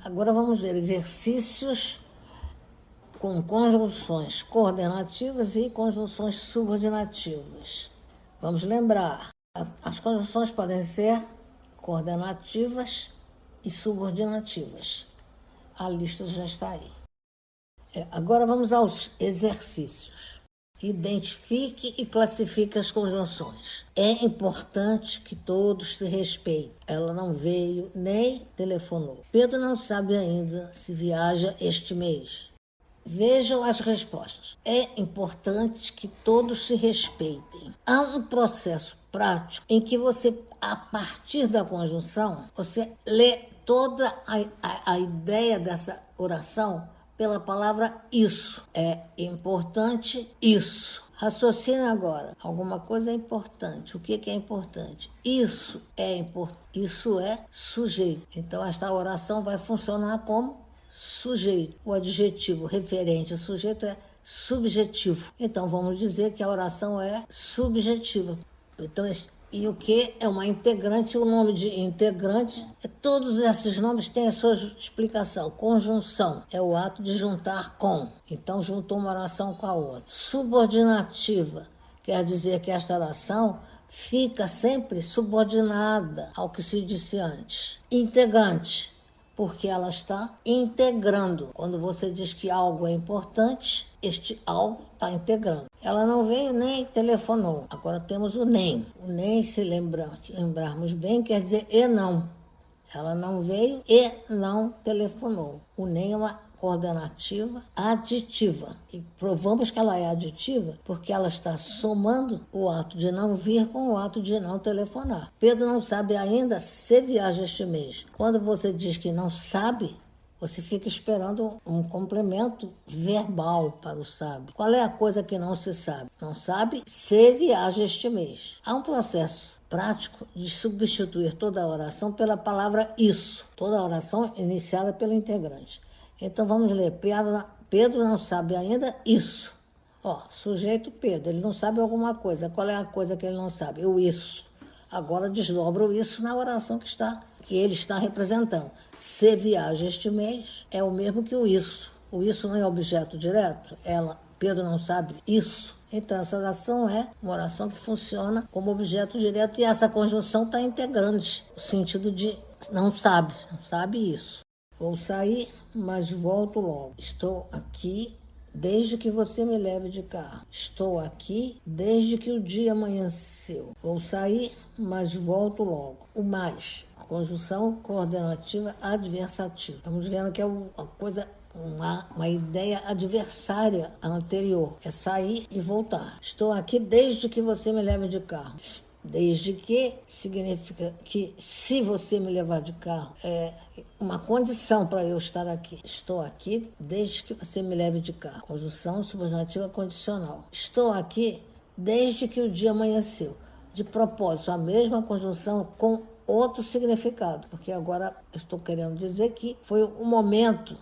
Agora vamos ver exercícios com conjunções coordenativas e conjunções subordinativas. Vamos lembrar, as conjunções podem ser coordenativas e subordinativas. A lista já está aí. Agora vamos aos exercícios. Identifique e classifique as conjunções. É importante que todos se respeitem. Ela não veio nem telefonou. Pedro não sabe ainda se viaja este mês. Vejam as respostas. É importante que todos se respeitem. Há um processo prático em que você, a partir da conjunção, você lê toda a ideia dessa oração pela palavra isso. É importante isso. Raciocine agora. Alguma coisa é importante. O que é importante? Isso é importante. Isso é sujeito. Então, esta oração vai funcionar como sujeito. O adjetivo referente ao sujeito é subjetivo. Então, vamos dizer que a oração é subjetiva. Então, e o que é uma integrante? O nome de integrante, todos esses nomes têm a sua explicação. Conjunção é o ato de juntar com. Então, juntou uma oração com a outra. Subordinativa quer dizer que esta oração fica sempre subordinada ao que se disse antes. Integrante, porque ela está integrando. Quando você diz que algo é importante, este algo está integrando. Ela não veio nem telefonou. Agora temos o nem. O nem, se lembrarmos bem, quer dizer e não. Ela não veio e não telefonou. O nem é uma coordenativa aditiva. E provamos que ela é aditiva porque ela está somando o ato de não vir com o ato de não telefonar. Pedro não sabe ainda se viaja este mês. Quando você diz que não sabe, você fica esperando um complemento verbal para o sabe. Qual é a coisa que não se sabe? Não sabe se viaja este mês. Há um processo prático de substituir toda a oração pela palavra isso. Toda a oração iniciada pelo integrante. Então vamos ler. Pedro não sabe ainda isso. Sujeito Pedro, ele não sabe alguma coisa. Qual é a coisa que ele não sabe? O isso. Agora desdobra o isso na oração que ele está representando. Se viaja este mês é o mesmo que o isso. O isso não é objeto direto. Pedro não sabe isso. Então essa oração é uma oração que funciona como objeto direto e essa conjunção está integrante. O sentido de não sabe isso. Vou sair, mas volto logo. Estou aqui desde que você me leve de carro. Estou aqui desde que o dia amanheceu. Vou sair, mas volto logo. O mais, conjunção coordenativa adversativa. Estamos vendo que é uma ideia adversária à anterior. É sair e voltar. Estou aqui desde que você me leve de carro. Desde que significa que se você me levar de carro é uma condição para eu estar aqui. Estou aqui desde que você me leve de carro. Conjunção subordinativa condicional. Estou aqui desde que o dia amanheceu. De propósito, a mesma conjunção com outro significado, porque agora eu estou querendo dizer que foi o momento,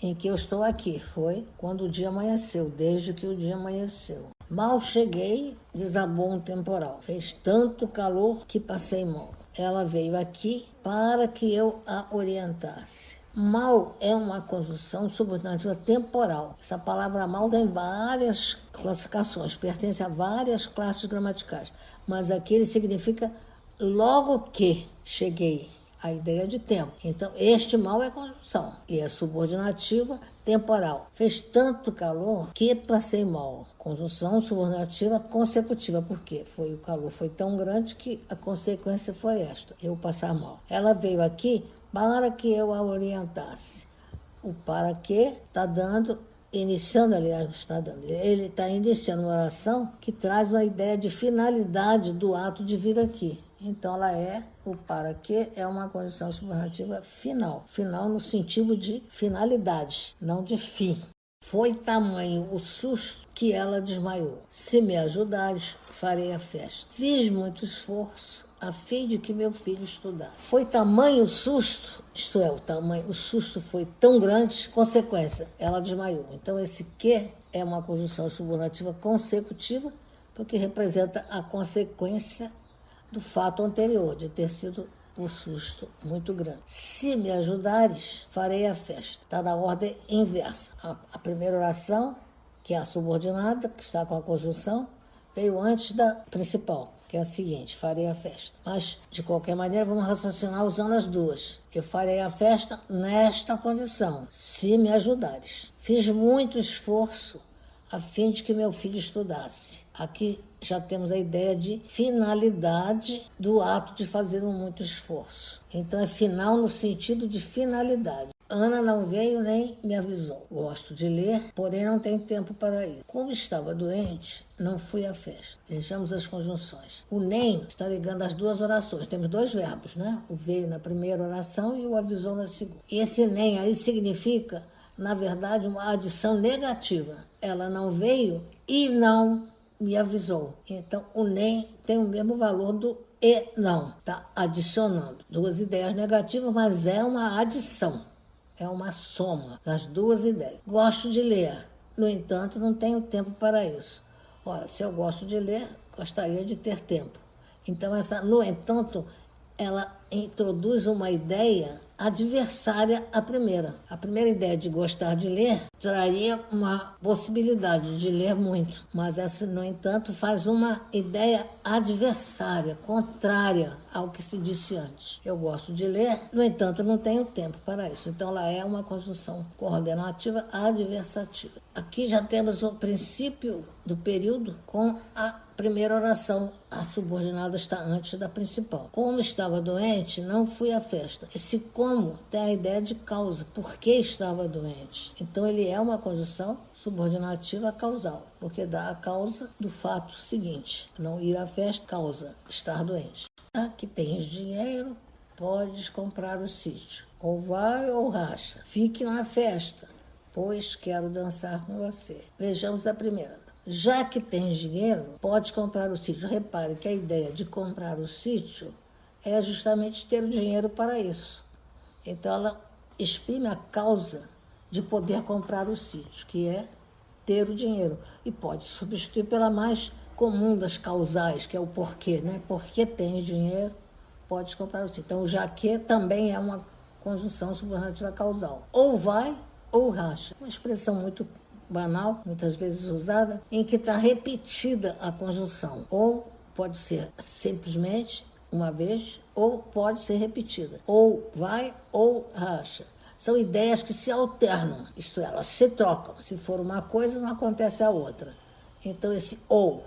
em que eu estou aqui. Foi quando o dia amanheceu, desde que o dia amanheceu. Mal cheguei, desabou um temporal. Fez tanto calor que passei mal. Ela veio aqui para que eu a orientasse. Mal é uma conjunção subordinativa temporal. Essa palavra mal tem várias classificações, pertence a várias classes gramaticais, mas aqui ele significa logo que cheguei. A ideia de tempo. Então, este mal é conjunção e é subordinativa temporal. Fez tanto calor que passei mal. Conjunção subordinativa consecutiva. Por quê? O calor foi tão grande que a consequência foi esta, eu passar mal. Ela veio aqui para que eu a orientasse. O para que está dando, iniciando, aliás, está dando. Ele está iniciando uma oração que traz uma ideia de finalidade do ato de vir aqui. Então, o para que é uma condição subordinativa final. Final no sentido de finalidade, não de fim. Foi tamanho o susto que ela desmaiou. Se me ajudares, farei a festa. Fiz muito esforço a fim de que meu filho estudasse. Foi tamanho o susto, isto é, o susto foi tão grande, consequência, ela desmaiou. Então, esse que é uma conjunção subordinativa consecutiva, porque representa a consequência do fato anterior, de ter sido o susto muito grande. Se me ajudares, farei a festa. Está na ordem inversa. A primeira oração, que é a subordinada, que está com a conjunção, veio antes da principal, que é a seguinte: farei a festa. Mas, de qualquer maneira, vamos raciocinar usando as duas. Eu farei a festa nesta condição, se me ajudares. Fiz muito esforço a fim de que meu filho estudasse. Aqui já temos a ideia de finalidade do ato de fazer muito esforço. Então é final no sentido de finalidade. Ana não veio nem me avisou. Gosto de ler, porém não tenho tempo para ir. Como estava doente, não fui à festa. Vejamos as conjunções. O nem está ligando as duas orações. Temos dois verbos, né? O veio na primeira oração e o avisou na segunda. E esse nem aí significa, na verdade, uma adição negativa. Ela não veio e não me avisou. Então, o nem tem o mesmo valor do e não. Está adicionando duas ideias negativas, mas é uma adição. É uma soma das duas ideias. Gosto de ler. No entanto, não tenho tempo para isso. Ora, se eu gosto de ler, gostaria de ter tempo. Então, no entanto, ela introduz uma ideia adversária à primeira. A primeira ideia de gostar de ler traria uma possibilidade de ler muito, mas essa, no entanto, faz uma ideia adversária, contrária ao que se disse antes. Eu gosto de ler, no entanto, não tenho tempo para isso. Então, ela é uma conjunção coordenativa adversativa. Aqui já temos o princípio do período com a primeira oração. A subordinada está antes da principal. Como estava doente, não fui à festa. Esse como tem a ideia de causa. Por que estava doente? Então, ele é uma conjunção subordinativa causal, porque dá a causa do fato seguinte. Não ir à festa, causa estar doente. Aqui tens dinheiro, podes comprar o sítio. Ou vai ou racha. Fique na festa, pois quero dançar com você. Vejamos a primeira. Já que tens dinheiro, pode comprar o sítio. Repare que a ideia de comprar o sítio é justamente ter o dinheiro para isso. Então, ela exprime a causa de poder comprar o sítio, que é ter o dinheiro. E pode substituir pela mais comum das causais, que é o porquê, né? Porque tens dinheiro, pode comprar o sítio. Então, o já que também é uma conjunção subordinativa causal. Ou vai ou racha. Uma expressão muito banal, muitas vezes usada, em que está repetida a conjunção. Ou pode ser simplesmente uma vez, ou pode ser repetida. Ou vai ou racha. São ideias que se alternam, isto é, elas se trocam. Se for uma coisa, não acontece a outra. Então, esse ou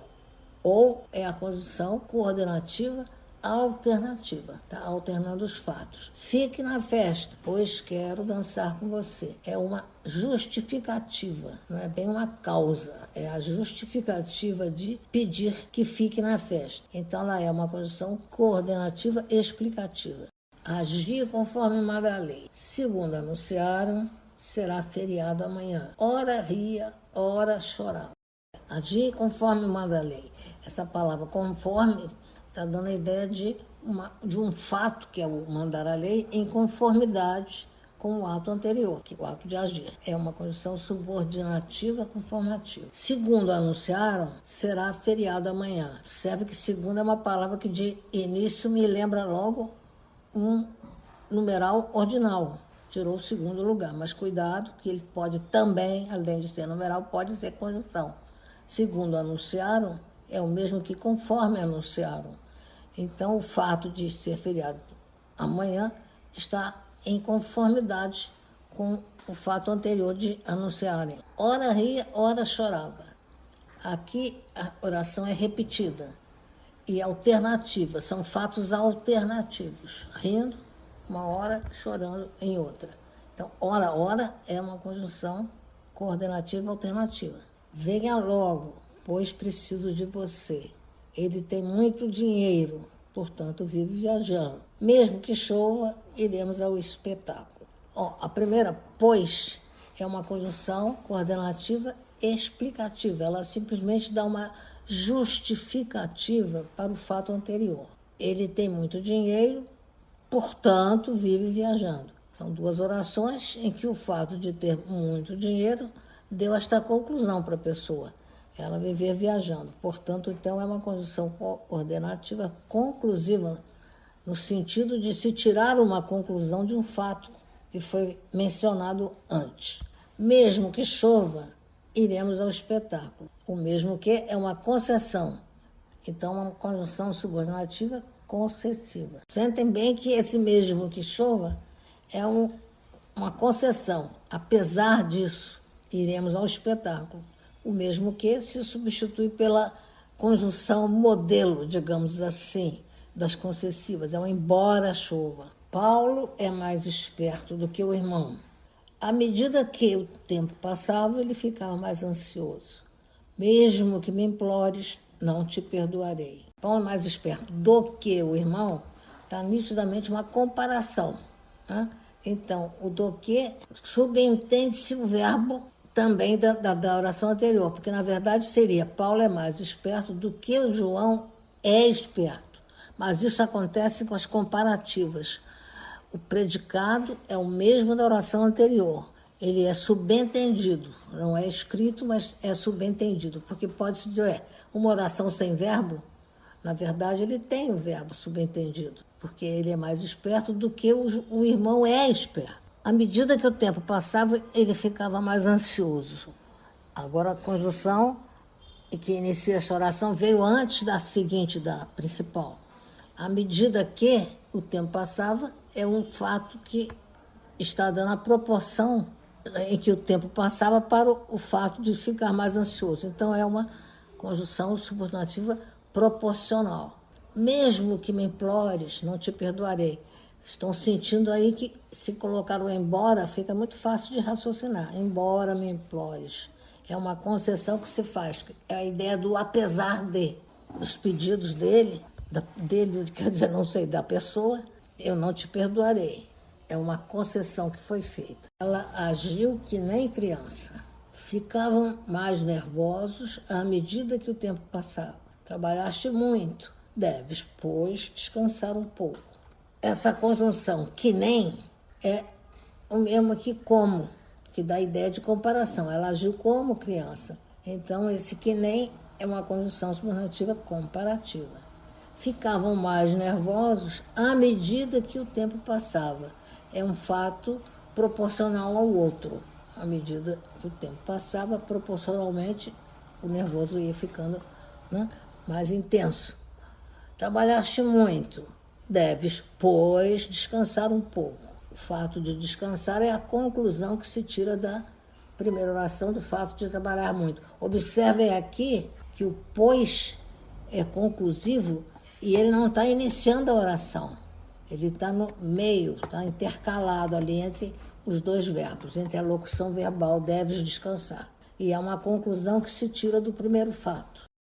é a conjunção coordenativa alternativa, está alternando os fatos. Fique na festa, pois quero dançar com você. É uma justificativa, não é bem uma causa, é a justificativa de pedir que fique na festa. Então, ela é uma conjunção coordenativa explicativa. Agir conforme manda a lei. Segundo anunciaram, será feriado amanhã. Ora ria, ora chorava. Agir conforme manda a lei. Essa palavra conforme está dando a ideia de um fato, que é o mandar a lei, em conformidade com o ato anterior, que é o ato de agir. É uma condição subordinativa conformativa. Segundo anunciaram, será feriado amanhã. Observe que segundo é uma palavra que de início me lembra logo um numeral ordinal. Tirou o segundo lugar, mas cuidado que ele pode também, além de ser numeral, pode ser conjunção. Segundo anunciaram, é o mesmo que conforme anunciaram. Então, o fato de ser feriado amanhã está em conformidade com o fato anterior de anunciarem. Ora ria, ora chorava. Aqui a oração é repetida e alternativa, são fatos alternativos. Rindo uma hora, chorando em outra. Então, ora é uma conjunção coordenativa alternativa. Venha logo, pois preciso de você. Ele tem muito dinheiro, portanto vive viajando. Mesmo que chova, iremos ao espetáculo. A primeira, pois, é uma conjunção coordenativa explicativa. Ela simplesmente dá uma justificativa para o fato anterior. Ele tem muito dinheiro, portanto vive viajando. São duas orações em que o fato de ter muito dinheiro deu esta conclusão para a pessoa. Ela viver viajando. Portanto, então, é uma conjunção coordenativa conclusiva no sentido de se tirar uma conclusão de um fato que foi mencionado antes. Mesmo que chova, iremos ao espetáculo. O mesmo que é uma concessão. Então, uma conjunção subordinativa concessiva. Sentem bem que esse mesmo que chova é uma concessão. Apesar disso, iremos ao espetáculo. O mesmo que se substitui pela conjunção modelo, digamos assim, das concessivas. É um embora chova. Paulo é mais esperto do que o irmão. À medida que o tempo passava, ele ficava mais ansioso. Mesmo que me implores, não te perdoarei. Paulo é mais esperto do que o irmão, está nitidamente uma comparação. Né? Então, o do que subentende-se o verbo também da oração anterior, porque na verdade seria Paulo é mais esperto do que o João é esperto. Mas isso acontece com as comparativas. O predicado é o mesmo da oração anterior. Ele é subentendido, não é escrito, mas é subentendido, porque pode-se dizer, uma oração sem verbo, na verdade ele tem o verbo subentendido, porque ele é mais esperto do que o irmão é esperto. À medida que o tempo passava, ele ficava mais ansioso. Agora a conjunção que inicia essa oração veio antes da seguinte, da principal. À medida que o tempo passava, é um fato que está dando a proporção em que o tempo passava para o fato de ficar mais ansioso. Então, é uma conjunção subordinativa proporcional. Mesmo que me implores, não te perdoarei. Estão sentindo aí que se colocar o embora, fica muito fácil de raciocinar. Embora me implores. É uma concessão que se faz. É a ideia do apesar de. Os pedidos dele, quer dizer, não sei, da pessoa, eu não te perdoarei. É uma concessão que foi feita. Ela agiu que nem criança. Ficavam mais nervosos à medida que o tempo passava. Trabalhaste muito, deves, pois, descansar um pouco. Essa conjunção que nem é o mesmo que como, que dá a ideia de comparação. Ela agiu como criança. Então, esse que nem é uma conjunção subordinativa comparativa. Ficavam mais nervosos à medida que o tempo passava. É um fato proporcional ao outro. À medida que o tempo passava, proporcionalmente, o nervoso ia ficando, né, mais intenso. Trabalhaste muito, deves, pois, descansar um pouco. O fato de descansar é a conclusão que se tira da primeira oração do fato de trabalhar muito. Observem aqui que o pois é conclusivo e ele não está iniciando a oração. Ele está no meio, está intercalado ali entre os dois verbos, entre a locução verbal, deves descansar. E é uma conclusão que se tira do primeiro fato.